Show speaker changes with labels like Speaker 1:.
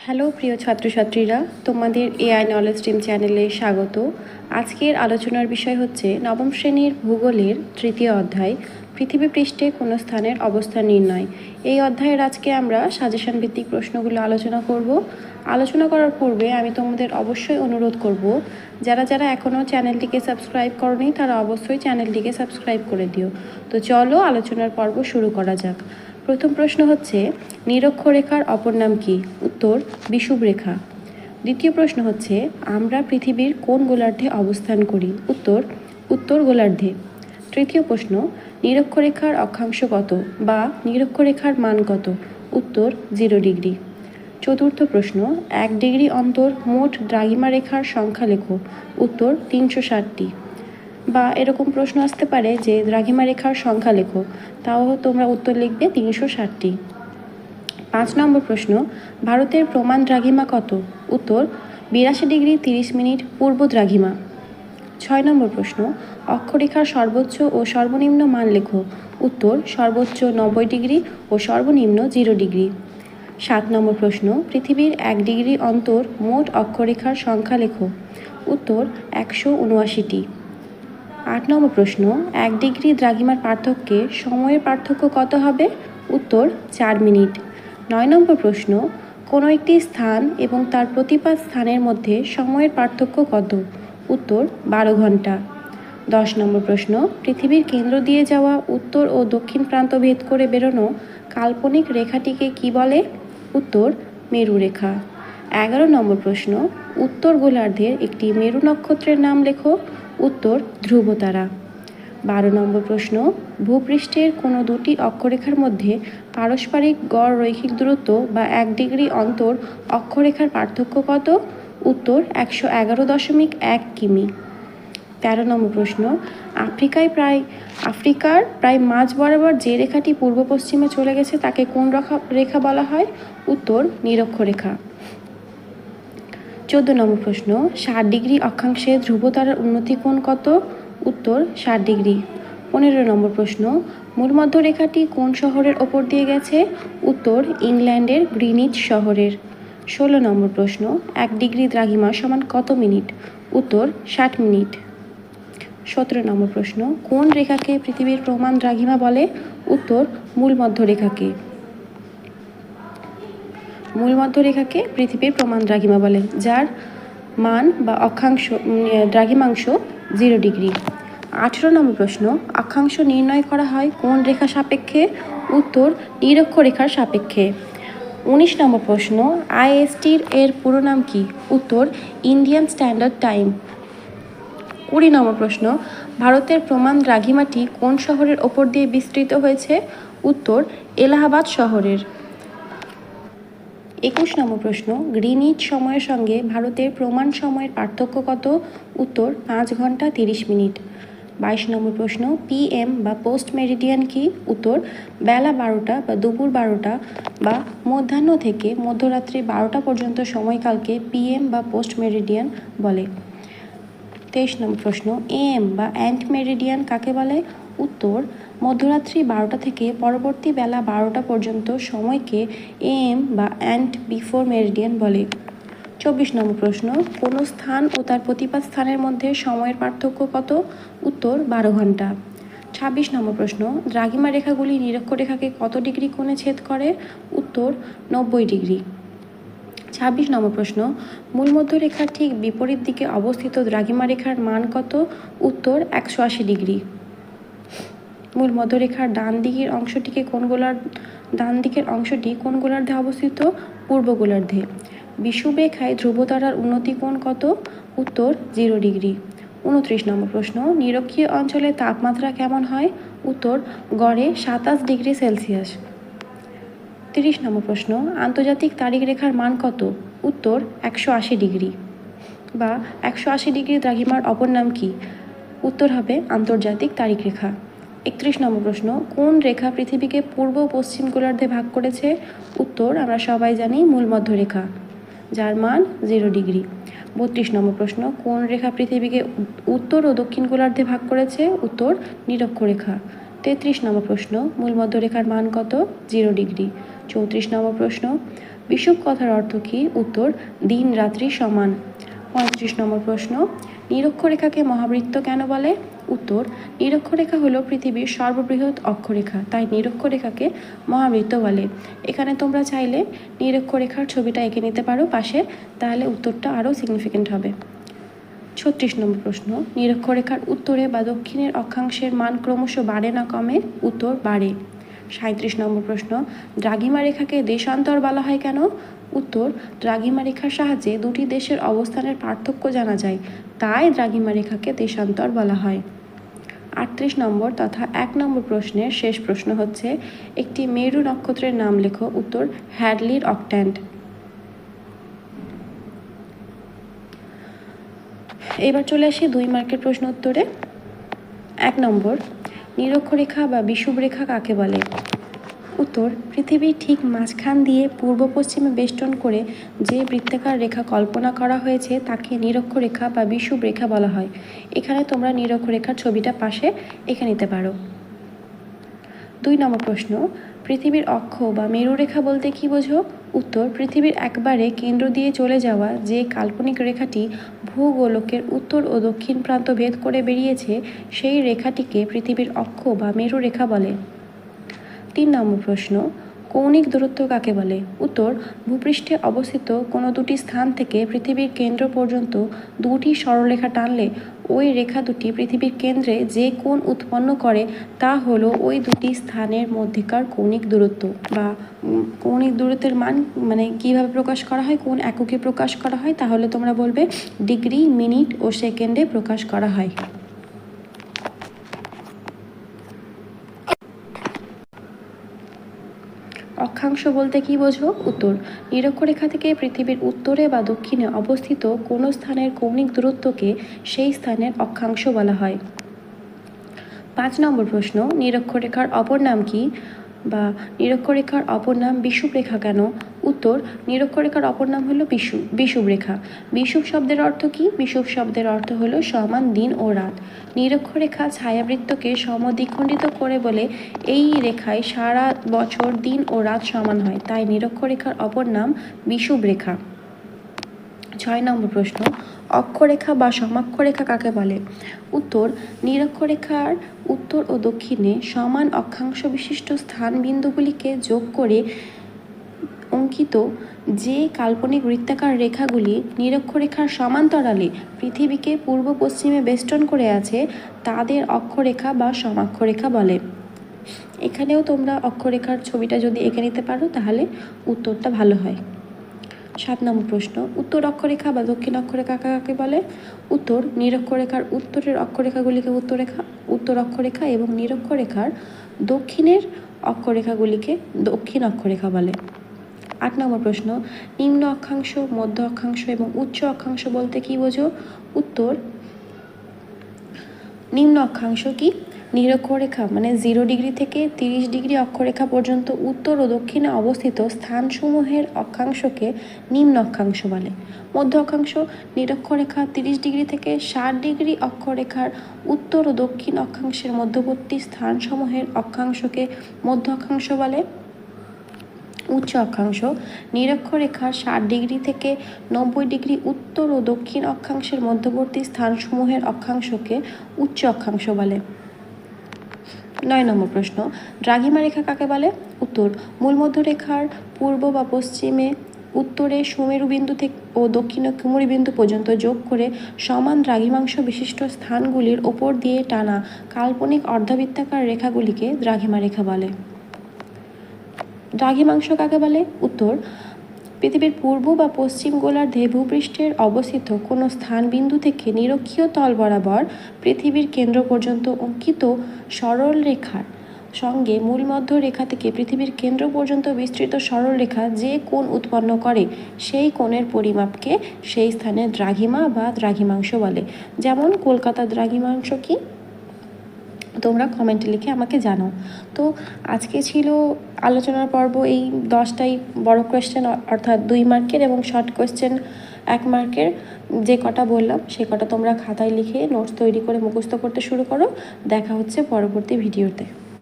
Speaker 1: Hello প্রিয় ছাত্রছাত্রীরা, তোমাদের এআই নলেজ স্ট্রিম চ্যানেলে স্বাগত। আজকের আলোচনার বিষয় হচ্ছে নবম শ্রেণীর ভূগোলের তৃতীয় অধ্যায়, পৃথিবী পৃষ্ঠে কোনো স্থানের অবস্থান নির্ণয়। এই অধ্যায়ের আজকে আমরা সাজেশন ভিত্তিক প্রশ্নগুলো আলোচনা করব। আলোচনা করার পূর্বে আমি তোমাদের অবশ্যই অনুরোধ করব, যারা যারা এখনও চ্যানেলটিকে সাবস্ক্রাইব করনি তারা অবশ্যই চ্যানেলটিকে সাবস্ক্রাইব করে দিও। তো চলো আলোচনার পর্ব শুরু করা যাক। প্রথম প্রশ্ন হচ্ছে, নিরক্ষরেখার অপর নাম কি? উত্তর, বিষুবরেখা। দ্বিতীয় প্রশ্ন হচ্ছে, আমরা পৃথিবীর কোন গোলার্ধে অবস্থান করি? উত্তর, উত্তর গোলার্ধে। তৃতীয় প্রশ্ন, নিরক্ষরেখার অক্ষাংশ কত বা নিরক্ষরেখার মান কত? উত্তর, 0 ডিগ্রি। চতুর্থ প্রশ্ন, 1 ডিগ্রি অন্তর মোট দ্রাঘিমা রেখার সংখ্যা লেখো। উত্তর, 360টি। বা এরকম প্রশ্ন আসতে পারে যে দ্রাঘিমা রেখার সংখ্যা লেখো, তাও তোমরা উত্তর লিখবে 360টি। 5 নম্বর প্রশ্ন, ভারতের প্রমাণ দ্রাঘিমা কত? উত্তর, 82 ডিগ্রি 30 মিনিট পূর্ব দ্রাঘিমা। 6 নম্বর প্রশ্ন, অক্ষরেখার সর্বোচ্চ ও সর্বনিম্ন মান লেখো। উত্তর, সর্বোচ্চ 90 ডিগ্রি ও সর্বনিম্ন 0 ডিগ্রি। 7 নম্বর প্রশ্ন, পৃথিবীর 1 ডিগ্রি অন্তর মোট অক্ষরেখার সংখ্যা লেখো। উত্তর, 179টি। 8 নম্বর প্রশ্ন, 1 ডিগ্রি দ্রাঘিমার পার্থক্যে সময়ের পার্থক্য কত হবে? উত্তর, 4 মিনিট। 9 নম্বর প্রশ্ন, কোনো একটি স্থান এবং তার প্রতিপাদ স্থানের মধ্যে সময়ের পার্থক্য কত? উত্তর, 12 ঘন্টা। 10 নম্বর প্রশ্ন, পৃথিবীর কেন্দ্র দিয়ে যাওয়া উত্তর ও দক্ষিণ প্রান্ত ভেদ করে বেরোনো কাল্পনিক রেখাটিকে কি বলে? উত্তর, মেরু রেখা। 11 নম্বর প্রশ্ন, উত্তর গোলার্ধের একটি মেরু নক্ষত্রের নাম লেখো। উত্তর, ধ্রুবতারা। 12 নম্বর প্রশ্ন, ভূপৃষ্ঠের কোনো দুটি অক্ষরেখার মধ্যে পারস্পরিক গড় রৈখিক দূরত্ব বা 1 ডিগ্রি অন্তর অক্ষরেখার পার্থক্য কত? উত্তর, 111.1 কিমি। 13 নম্বর প্রশ্ন, আফ্রিকার প্রায় মাঝ বরাবর যে রেখাটি পূর্ব পশ্চিমে চলে গেছে তাকে কোন রেখা বলা হয়? উত্তর, নিরক্ষরেখা। 14 নম্বর প্রশ্ন, 60 ডিগ্রি অক্ষাংশে ধ্রুবতারার উন্নতি কোণ কত? উত্তর, 60 ডিগ্রি। 15 নম্বর প্রশ্ন, মূলমধ্য রেখাটি কোন শহরের ওপর দিয়ে গেছে? উত্তর, ইংল্যান্ডের গ্রিনিচ শহরের। 16 নম্বর প্রশ্ন, 1 ডিগ্রি দ্রাঘিমা সমান কত মিনিট? উত্তর, 60 মিনিট। 17 নম্বর প্রশ্ন, কোন রেখাকে পৃথিবীর প্রমাণ দ্রাঘিমা বলে? উত্তর, মূলমধ্য রেখাকে। মূলমধ্য রেখাকে পৃথিবীর প্রমাণ দ্রাঘিমা বলে, যার মান বা অক্ষাংশ দ্রাঘিমাংশ 0 ডিগ্রি। 18 নম্বর প্রশ্ন, অক্ষাংশ নির্ণয় করা হয় কোন রেখা সাপেক্ষে? উত্তর, নিরক্ষরেখার সাপেক্ষে। 19 নম্বর প্রশ্ন, আইএসটির এর পুরো নাম কি? উত্তর, ইন্ডিয়ান স্ট্যান্ডার্ড টাইম। 20 নম্বর প্রশ্ন, ভারতের প্রমাণ দ্রাঘিমাটি কোন শহরের ওপর দিয়ে বিস্তৃত হয়েছে? উত্তর, এলাহাবাদ শহরের। 21 নম্বর প্রশ্ন, গ্রিনিচ সময়ের সঙ্গে ভারতের প্রমাণ সময়ের পার্থক্য কত? উত্তর, 5 ঘন্টা 30 মিনিট। 22 নম্বর প্রশ্ন, পিএম বা পোস্ট মেরিডিয়ান কি? উত্তর, বেলা 12টা বা দুপুর 12টা বা মধ্যাহ্ন থেকে মধ্যরাত্রি 12টা পর্যন্ত সময়কালকে পিএম বা পোস্ট মেরিডিয়ান বলে। 23 নম্বর প্রশ্ন, এএম বা অ্যান্ট মেরিডিয়ান কাকে বলে? উত্তর, মধ্যরাত্রি 12টা থেকে পরবর্তী বেলা 12টা পর্যন্ত সময়কে এএম বা অ্যান্ট বিফোর মেরিডিয়ান বলে। 24 নম্বর প্রশ্ন, কোনো স্থান ও তার প্রতিপাদ স্থানের মধ্যে সময়ের পার্থক্য কত? উত্তর, 12 ঘন্টা। 26 নম্বর প্রশ্ন, দ্রাঘিমা রেখাগুলি নিরক্ষরেখাকে কত ডিগ্রি কোণে ছেদ করে? উত্তর, 90 ডিগ্রি। 26 নম্বর প্রশ্ন, মূলমধ্য রেখার ঠিক বিপরীত দিকে অবস্থিত দ্রাঘিমা রেখার মান কত? উত্তর, 180 ডিগ্রি। মূলমধ্য রেখার ডান দিকের অংশটি কোন গোলার্ধে অবস্থিত? পূর্ব গোলার্ধে। বিষুবরেখায় ধ্রুবতারার উন্নতি কোণ কত? উত্তর, 0 ডিগ্রি। 29 নম্বর প্রশ্ন, নিরক্ষীয় অঞ্চলে তাপমাত্রা কেমন হয়? উত্তর, গড়ে 27 ডিগ্রি সেলসিয়াস। 30 নম্বর প্রশ্ন, আন্তর্জাতিক তারিখ রেখার মান কত? উত্তর, 180 ডিগ্রি। বা 180 ডিগ্রি দ্রাঘিমার অপর নাম কি? উত্তর হবে আন্তর্জাতিক তারিখ রেখা। 31 নম্বর প্রশ্ন, কোন রেখা পৃথিবীকে পূর্ব পশ্চিম গোলার্ধে ভাগ করেছে? উত্তর, আমরা সবাই জানি মূলমধ্য রেখা, যার মান 0 ডিগ্রি। 32 নম্বর প্রশ্ন, কোন রেখা পৃথিবীকে উত্তর ও দক্ষিণ গোলার্ধে ভাগ করেছে? উত্তর, নিরক্ষরেখা। 33 নম্বর প্রশ্ন, মূলমধ্য রেখার মান কত? 0 ডিগ্রি। 34 নম্বর প্রশ্ন, বিষুব কথার অর্থ কী? উত্তর দিন রাত্রি সমান। 35 নম্বর প্রশ্ন, নিরক্ষরেখাকে মহাবৃত্ত কেন বলে? উত্তর নিরক্ষরেখা হলো পৃথিবীর সর্ববৃহৎ অক্ষরেখা, তাই নিরক্ষরেখাকে মহাবৃত্ত বলে। এখানে তোমরা চাইলে নিরক্ষরেখার ছবিটা এঁকে নিতে পারো পাশে, তাহলে উত্তরটা আরও সিগনিফিকেন্ট হবে। 36 নম্বর প্রশ্ন, নিরক্ষরেখার উত্তরে বা দক্ষিণের অক্ষাংশের মান ক্রমশ বাড়ে না কমে? উত্তর বাড়ে। 37 নম্বর প্রশ্ন, দ্রাঘিমা রেখাকে দেশান্তর বলা হয় কেন? উত্তর দ্রাঘিমা রেখার সাহায্যে দুটি দেশের অবস্থানের পার্থক্য জানা যায়, তাই দ্রাঘিমা রেখাকে দেশান্তর বলা হয়। 38 নম্বর তথা 1 নম্বর প্রশ্নের শেষ প্রশ্ন হচ্ছে, একটি মেরু নক্ষত্রের নাম লেখো। উত্তর হ্যাডলির অক্ট্যান্ট। এবার চলে আসি 2 মার্কের প্রশ্ন উত্তরে। 1 নম্বর, নিরক্ষরেখা বা বিষুব রেখা কাকে বলে? উত্তর পৃথিবীর ঠিক মাঝখান দিয়ে পূর্ব পশ্চিমে বেষ্টন করে যে বৃত্তাকার রেখা কল্পনা করা হয়েছে তাকে নিরক্ষরেখা বা বিষুব রেখা বলা হয়। এখানে তোমরা নিরক্ষরেখার ছবিটা পাশে এঁকে নিতে পারো। 2 নম্বর প্রশ্ন, পৃথিবীর অক্ষ বা মেরুরেখা বলতে কী বোঝো? উত্তর পৃথিবীর একবারে কেন্দ্র দিয়ে চলে যাওয়া যে কাল্পনিক রেখাটি ভূগোলকের উত্তর ও দক্ষিণ প্রান্ত ভেদ করে বেরিয়েছে সেই রেখাটিকে পৃথিবীর অক্ষ বা মেরুরেখা বলে। 3 নম্বর প্রশ্ন, কৌণিক দূরত্ব কাকে বলে? উত্তর ভূপৃষ্ঠে অবস্থিত কোনো দুটি স্থান থেকে পৃথিবীর কেন্দ্র পর্যন্ত দুটি সরলরেখা টানলে ওই রেখা দুটি পৃথিবীর কেন্দ্রে যে কোণ উৎপন্ন করে তা হলো ওই দুটি স্থানের মধ্যেকার কৌণিক দূরত্ব। বা কৌণিক দূরত্বের মান মানে কীভাবে প্রকাশ করা হয়, কোন এককে প্রকাশ করা হয়, তাহলে তোমরা বলবে ডিগ্রি, মিনিট ও সেকেন্ডে প্রকাশ করা হয়। অক্ষাংশ বলতে কী বোঝো? উত্তর নিরক্ষরেখা থেকে পৃথিবীর উত্তরে বা দক্ষিণে অবস্থিত কোনো স্থানের কৌণিক দূরত্বকে সেই স্থানের অক্ষাংশ বলা হয়। 5 নম্বর প্রশ্ন, নিরক্ষরেখার অপর নাম কি? বা নিরক্ষরেখার অপর নাম বিষুব রেখা কেন? উত্তর নিরক্ষরেখার অপর নাম হলো বিষুব রেখা। বিষুব শব্দের অর্থ কি? বিষুব শব্দের অর্থ হলো সমান দিন ও রাত। নিরক্ষরেখা ছায়াবৃত্তকে সমদ্বিখণ্ডিত করে বলে এই রেখায় সারা বছর দিন ও রাত সমান হয়, তাই নিরক্ষরেখার অপর নাম বিষুব রেখা। 6 নম্বর প্রশ্ন, অক্ষরেখা বা সমাক্ষরেখা কাকে বলে? উত্তর নিরক্ষরেখার উত্তর ও দক্ষিণে সমান অক্ষাংশ বিশিষ্ট স্থান বিন্দুগুলিকে যোগ করে অঙ্কিত যে কাল্পনিক বৃত্তাকার রেখাগুলি নিরক্ষরেখার সমান্তরালে পৃথিবীকে পূর্ব পশ্চিমে বেষ্টন করে আছে তাদের অক্ষরেখা বা সমাক্ষরেখা বলে। এখানেও তোমরা অক্ষরেখার ছবিটা যদি এঁকে নিতে পারো তাহলে উত্তরটা ভালো হয়। 7 নম্বর প্রশ্ন, উত্তর অক্ষরেখা বা দক্ষিণ অক্ষরেখা কাকে বলে? উত্তর নিরক্ষরেখার উত্তরের অক্ষরেখাগুলিকে উত্তর অক্ষরেখা এবং নিরক্ষরেখার দক্ষিণের অক্ষরেখাগুলিকে দক্ষিণ অক্ষরেখা বলে। 8 নম্বর প্রশ্ন, নিম্ন অক্ষাংশ, মধ্য অক্ষাংশ এবং উচ্চ অক্ষাংশ বলতে কী বোঝো? উত্তর নিম্ন অক্ষাংশ কি? নিরক্ষরেখা মানে 0 ডিগ্রি থেকে 30 ডিগ্রি অক্ষরেখা পর্যন্ত উত্তর ও দক্ষিণে অবস্থিত স্থানসমূহের অক্ষাংশকে নিম্ন অক্ষাংশ বলে। মধ্য অক্ষাংশ নিরক্ষরেখা 30 ডিগ্রি থেকে 60 ডিগ্রি অক্ষরেখার উত্তর ও দক্ষিণ অক্ষাংশের মধ্যবর্তী স্থানসমূহের অক্ষাংশকে মধ্য অক্ষাংশ বলে। উচ্চ অক্ষাংশ নিরক্ষরেখার 60 ডিগ্রি থেকে 90 ডিগ্রি উত্তর ও দক্ষিণ অক্ষাংশের মধ্যবর্তী স্থানসমূহের অক্ষাংশকে উচ্চ অক্ষাংশ বলে। 9 নম্বর প্রশ্ন, দ্রাঘিমা রেখা কাকে বলে? উত্তর মূলমধ্যরেখার পূর্ব বা পশ্চিমে উত্তরে সুমেরু বিন্দু থেকে ও দক্ষিণে কুমুরি বিন্দু পর্যন্ত যোগ করে সমান দ্রাঘিমাংশ বিশিষ্ট স্থানগুলির ওপর দিয়ে টানা কাল্পনিক অর্ধবৃত্তাকার রেখাগুলিকে দ্রাঘিমা রেখা বলে। দ্রাঘিমাংশ কাকে বলে? উত্তর পৃথিবীর পূর্ব বা পশ্চিম গোলার্ধে ভূপৃষ্ঠের অবস্থিত কোনো স্থান বিন্দু থেকে নিরক্ষীয় তল বরাবর পৃথিবীর কেন্দ্র পর্যন্ত অঙ্কিত সরল রেখার সঙ্গে মূলমধ্য রেখা থেকে পৃথিবীর কেন্দ্র পর্যন্ত বিস্তৃত সরল রেখা যে কোণ উৎপন্ন করে সেই কোণের পরিমাপকে সেই স্থানের দ্রাঘিমা বা দ্রাঘিমাংশ বলে। যেমন কলকাতার দ্রাঘিমাংশ কি? তোমরা কমেন্টে লিখে আমাকে জানাও। তো আজকে ছিল আলোচনার পর্ব এই 10টাই বড় কোয়েশ্চেন অর্থাৎ 2 মার্কের এবং শর্ট কোয়েশ্চেন 1 মার্কের যে কটা বললাম সে কটা তোমরা খাতায় লিখে নোটস তৈরি করে মুখস্থ করতে শুরু করো। দেখা হচ্ছে পরবর্তী ভিডিওতে।